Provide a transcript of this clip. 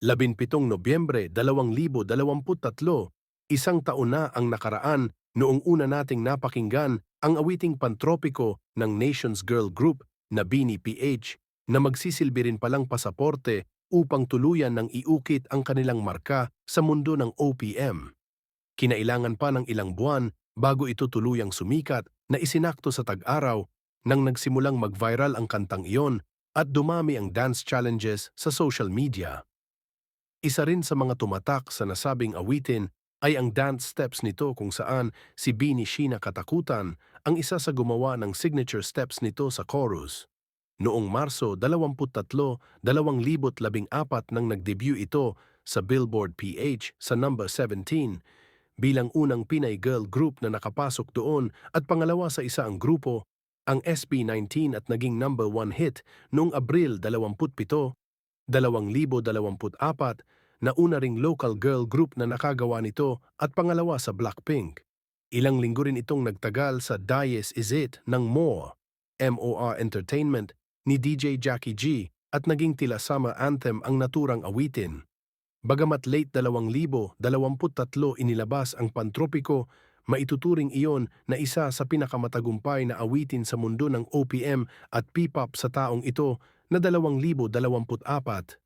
17 Nobyembre 2023, isang taon na ang nakaraan noong una nating napakinggan ang awiting pantropiko ng Nations Girl Group na Bini PH na magsisilbi rin palang pasaporte upang tuluyan ng iukit ang kanilang marka sa mundo ng OPM. Kinailangan pa ng ilang buwan bago ito tuluyang sumikat na isinakto sa tag-araw nang nagsimulang mag-viral ang kantang iyon at dumami ang dance challenges sa social media. Isa rin sa mga tumatak sa nasabing awitin ay ang dance steps nito kung saan si Bini Sheena Katakutan ang isa sa gumawa ng signature steps nito sa chorus. Noong Marso 23, 2014 nang nag-debut ito sa Billboard PH sa number 17 bilang unang Pinay girl group na nakapasok doon at pangalawa sa isa ang grupo, ang SB19 at naging number 1 hit noong Abril 27, 2024 na una ring local girl group na nakagawa nito at pangalawa sa Blackpink. Ilang linggo rin itong nagtagal sa Dies Is It ng MOR Entertainment ni DJ Jackie G at naging tila summer anthem ang naturang awitin. Bagamat late 2023 inilabas ang Pantropiko, maituturing iyon na isa sa pinakamatagumpay na awitin sa mundo ng OPM at P-pop sa taong ito na 2024.